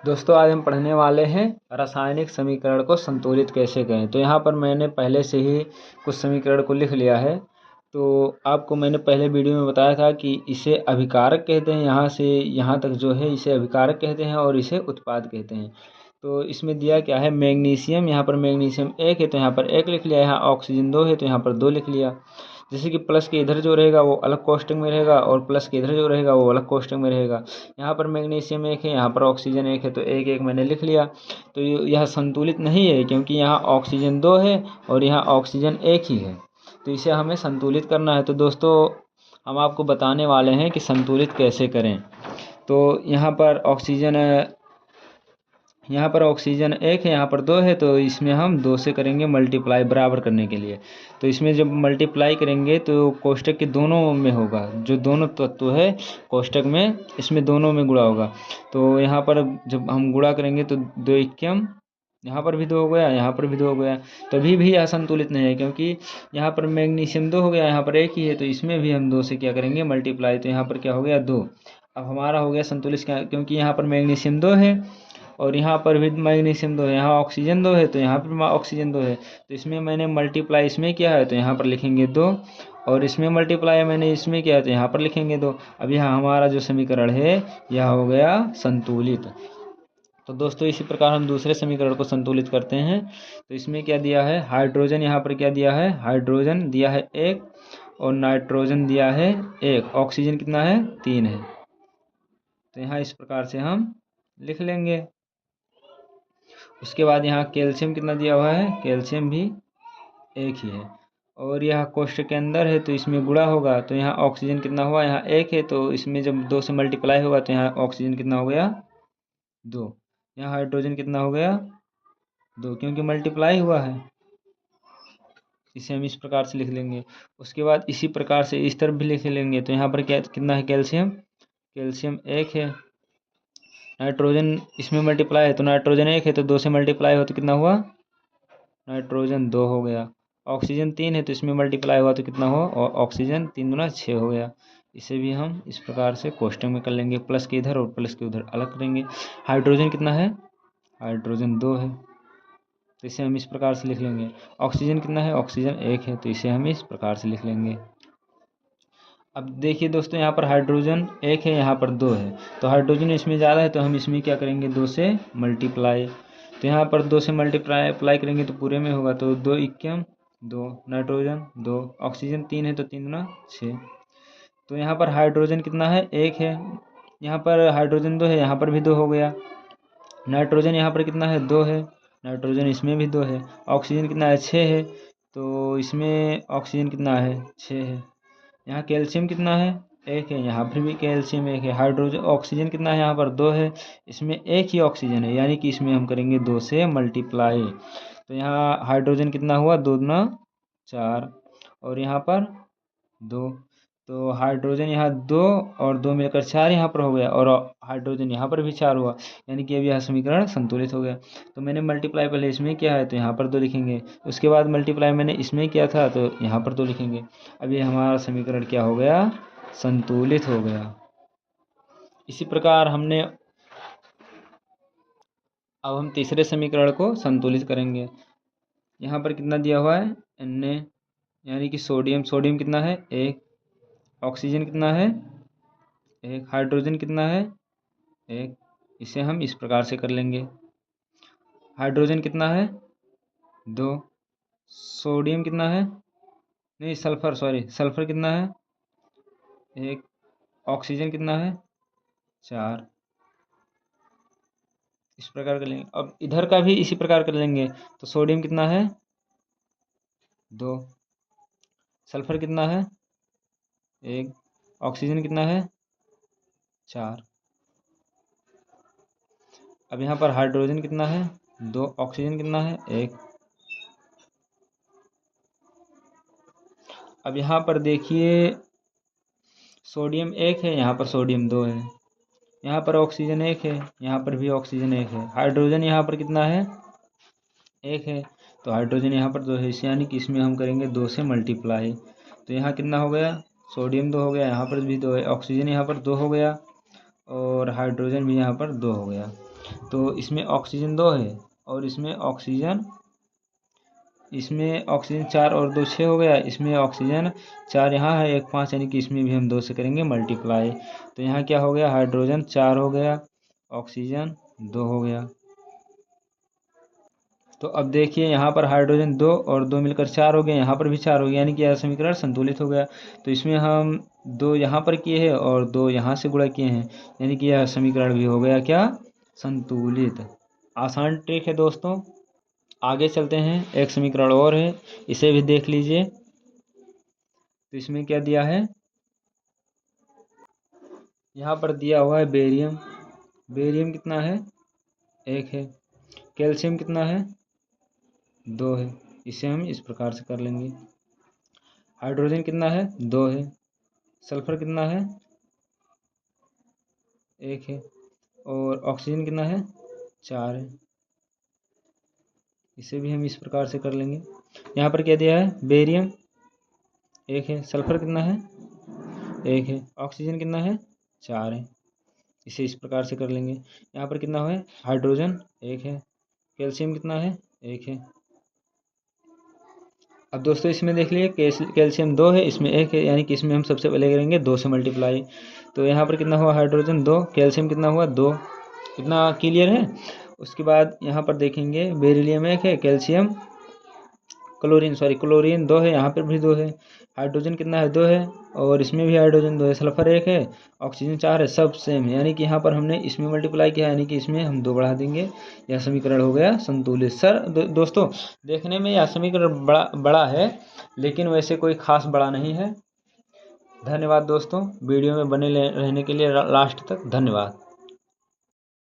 दोस्तों आज हम पढ़ने वाले हैं रासायनिक समीकरण को संतुलित कैसे करें। तो यहाँ पर मैंने पहले से ही कुछ समीकरण को लिख लिया है। तो आपको मैंने पहले वीडियो में बताया था कि इसे अभिकारक कहते हैं, यहाँ से यहाँ तक जो है इसे अभिकारक कहते हैं और इसे उत्पाद कहते हैं। तो इसमें दिया क्या है, मैग्नीशियम, यहाँ पर मैग्नीशियम 1 है तो यहाँ पर 1 लिख लिया, यहाँ ऑक्सीजन 2 है तो यहाँ पर 2 लिख लिया। जैसे कि प्लस के इधर जो रहेगा वो अलग कोष्टक में रहेगा और प्लस के इधर जो रहेगा वो अलग कोष्टक में रहेगा। यहाँ पर मैग्नीशियम 1 है, यहाँ पर ऑक्सीजन 1 है तो 1 1 मैंने लिख लिया। तो यह संतुलित नहीं है क्योंकि यहाँ ऑक्सीजन 2 है और यहाँ ऑक्सीजन 1 ही है, तो इसे हमें संतुलित करना है। तो दोस्तों हम आपको बताने वाले हैं कि संतुलित कैसे करें। तो यहाँ पर ऑक्सीजन 1 है, यहाँ पर 2 है, तो इसमें हम 2 से करेंगे मल्टीप्लाई बराबर करने के लिए। तो इसमें जब मल्टीप्लाई करेंगे तो कोष्टक के दोनों में होगा, जो दोनों तत्व है कोष्टक में इसमें दोनों में गुणा होगा। तो यहाँ पर जब हम गुणा करेंगे तो 2 एकम, यहाँ पर भी 2 हो गया, यहाँ पर भी 2 हो गया, तभी भी यह संतुलित नहीं है क्योंकि यहाँ पर मैग्नीशियम 2 हो गया, यहाँ पर 1 ही है, तो इसमें भी हम 2 से क्या करेंगे मल्टीप्लाई। तो यहाँ पर क्या हो गया 2। अब हमारा हो गया संतुलित क्योंकि यहाँ पर मैग्नीशियम 2 है और यहाँ पर भी मैग्नीशियम 2 है, यहाँ ऑक्सीजन 2 है तो यहाँ पर ऑक्सीजन 2 है। तो इसमें मैंने मल्टीप्लाई इसमें किया है तो यहाँ पर लिखेंगे 2 और इसमें मल्टीप्लाई मैंने इसमें किया है तो यहाँ पर लिखेंगे 2। अब यहाँ हमारा जो समीकरण है यह हो गया संतुलित। तो दोस्तों इसी प्रकार हम दूसरे समीकरण को संतुलित करते हैं। तो इसमें क्या दिया है, हाइड्रोजन, यहाँ पर क्या दिया है, हाइड्रोजन दिया है 1 और नाइट्रोजन दिया है 1, ऑक्सीजन कितना है 3 है। तो यहाँ इस प्रकार से हम लिख लेंगे। उसके बाद यहाँ कैल्शियम कितना दिया हुआ है, कैल्शियम भी 1 ही है और यह कोष्टक के अंदर है तो इसमें गुणा होगा। तो यहाँ ऑक्सीजन कितना हुआ, यहाँ 1 है तो इसमें जब 2 से मल्टीप्लाई होगा तो यहाँ ऑक्सीजन कितना हो गया 2, यहाँ हाइड्रोजन कितना हो गया 2 क्योंकि मल्टीप्लाई हुआ है। इसे हम इस प्रकार से लिख लेंगे। उसके बाद इसी प्रकार से इस तरफ भी लिख लेंगे। तो यहाँ पर क्या कितना है, कैल्शियम, कैल्शियम 1 है, नाइट्रोजन इसमें मल्टीप्लाई है तो नाइट्रोजन 1 है तो 2 से मल्टीप्लाई हो तो कितना हुआ, नाइट्रोजन 2 हो गया। ऑक्सीजन 3 है तो इसमें मल्टीप्लाई हुआ तो कितना हुआ, और ऑक्सीजन 3 दूना 6 हो गया। इसे भी हम इस प्रकार से कोष्टक में कर लेंगे, प्लस के इधर और प्लस के उधर अलग करेंगे। हाइड्रोजन कितना है, हाइड्रोजन 2 है तो इसे हम इस प्रकार से लिख लेंगे। ऑक्सीजन कितना है, ऑक्सीजन 1 है तो इसे हम इस प्रकार से लिख लेंगे। अब देखिए दोस्तों यहाँ पर हाइड्रोजन 1 है, यहाँ पर 2 है, तो हाइड्रोजन इसमें ज़्यादा है तो हम इसमें क्या करेंगे 2 से मल्टीप्लाई। तो यहाँ पर 2 से मल्टीप्लाई करेंगे तो पूरे में होगा, तो 2 एकम 2, नाइट्रोजन 2, ऑक्सीजन 3 है तो 3 दूना 6। तो यहाँ पर हाइड्रोजन कितना है 1 है, यहाँ पर हाइड्रोजन 2 है, यहाँ पर भी 2 हो गया। नाइट्रोजन यहाँ पर कितना है 2 है, नाइट्रोजन इसमें भी 2 है। ऑक्सीजन कितना है 6 है तो इसमें ऑक्सीजन कितना है 6 है। यहाँ कैल्शियम कितना है 1 है, यहाँ पर भी कैल्शियम 1 है। हाइड्रोजन ऑक्सीजन कितना है, यहाँ पर 2 है, इसमें 1 ही ऑक्सीजन है, यानी कि इसमें हम करेंगे 2 से मल्टीप्लाई। तो यहाँ हाइड्रोजन कितना हुआ 2 दूना 4 और यहाँ पर 2, तो हाइड्रोजन यहाँ 2 और 2 मिलकर 4 यहाँ पर हो गया और हाइड्रोजन यहाँ पर भी 4 हुआ, यानी कि अब यह समीकरण संतुलित हो गया। तो मैंने मल्टीप्लाई पहले इसमें किया है तो यहाँ पर 2 लिखेंगे, उसके बाद मल्टीप्लाई मैंने इसमें किया था तो यहाँ पर 2 लिखेंगे। अब ये हमारा समीकरण क्या हो गया, संतुलित हो गया। इसी प्रकार अब हम तीसरे समीकरण को संतुलित करेंगे। यहाँ पर कितना दिया हुआ है Na, यानी कि सोडियम कितना है 1, ऑक्सीजन कितना है 1, हाइड्रोजन कितना है 1। इसे हम इस प्रकार से कर लेंगे। हाइड्रोजन कितना है 2, सोडियम कितना है, नहीं सल्फर कितना है 1, ऑक्सीजन कितना है 4। इस प्रकार कर लेंगे। अब इधर का भी इसी प्रकार कर लेंगे। तो सोडियम कितना है 2, सल्फर कितना है 1, ऑक्सीजन कितना है 4। अब यहाँ पर हाइड्रोजन कितना है 2, ऑक्सीजन कितना है 1। अब यहाँ पर देखिए सोडियम 1 है, यहाँ पर सोडियम 2 है, यहाँ पर ऑक्सीजन 1 है, यहाँ पर भी ऑक्सीजन 1 है। हाइड्रोजन यहाँ पर कितना है 1 है, तो हाइड्रोजन यहाँ पर 2 है, यानी कि इसमें हम करेंगे 2 से मल्टीप्लाई। तो यहाँ कितना हो गया, सोडियम 2 हो गया, यहाँ पर भी 2 है, ऑक्सीजन यहाँ पर 2 हो गया और हाइड्रोजन भी यहाँ पर 2 हो गया। तो इसमें ऑक्सीजन 2 है और इसमें ऑक्सीजन 4 और 2 6 हो गया। इसमें ऑक्सीजन 4 यहाँ है, 1 5, यानी कि इसमें भी हम 2 से करेंगे मल्टीप्लाई। तो यहाँ क्या हो गया, हाइड्रोजन 4 हो गया, ऑक्सीजन 2 हो गया। तो अब देखिए यहाँ पर हाइड्रोजन 2 और 2 मिलकर 4 हो गए, यहाँ पर भी 4 हो गया, यानी कि यह समीकरण संतुलित हो गया। तो इसमें हम 2 यहाँ पर किए हैं और 2 यहाँ से गुणा किए हैं, यानी कि यह समीकरण भी हो गया क्या, संतुलित। आसान ट्रिक है दोस्तों। आगे चलते हैं, एक समीकरण और है, इसे भी देख लीजिए। तो इसमें क्या दिया है, यहाँ पर दिया हुआ है बेरियम। बेरियम कितना है, 1 है। कैल्शियम कितना है, 2 है। इसे हम इस प्रकार से कर लेंगे। हाइड्रोजन कितना है, 2 है। सल्फर कितना है, 1 है। और ऑक्सीजन कितना है, 4 है। इसे भी हम इस प्रकार से कर लेंगे। यहाँ पर क्या दिया है, बेरियम 1 है, सल्फर कितना है, 1 है, ऑक्सीजन कितना है, 4 है। इसे इस प्रकार से कर लेंगे। यहाँ पर कितना है, हाइड्रोजन 1 है, कैल्शियम कितना है, 1 है। अब दोस्तों इसमें देख लीजिए, कैल्शियम 2 है, इसमें 1 है, यानी कि इसमें हम सबसे पहले करेंगे 2 से मल्टीप्लाई। तो यहाँ पर कितना हुआ, हाइड्रोजन 2, कैल्शियम कितना हुआ, 2। इतना क्लियर है। उसके बाद यहाँ पर देखेंगे, बेरिलियम 1 है, कैल्शियम क्लोरीन 2 है, यहाँ पर भी 2 है। हाइड्रोजन कितना है, 2 है, और इसमें भी हाइड्रोजन 2 है। सल्फर 1 है, ऑक्सीजन 4 है, सब सेम है, यानी कि यहाँ पर हमने इसमें मल्टीप्लाई किया, यानी कि इसमें हम 2 बढ़ा देंगे। यह समीकरण हो गया संतुलित। सर दोस्तों देखने में यह समीकरण बड़ा है, लेकिन वैसे कोई खास बड़ा नहीं है। धन्यवाद दोस्तों, वीडियो में बने रहने के लिए लास्ट तक धन्यवाद।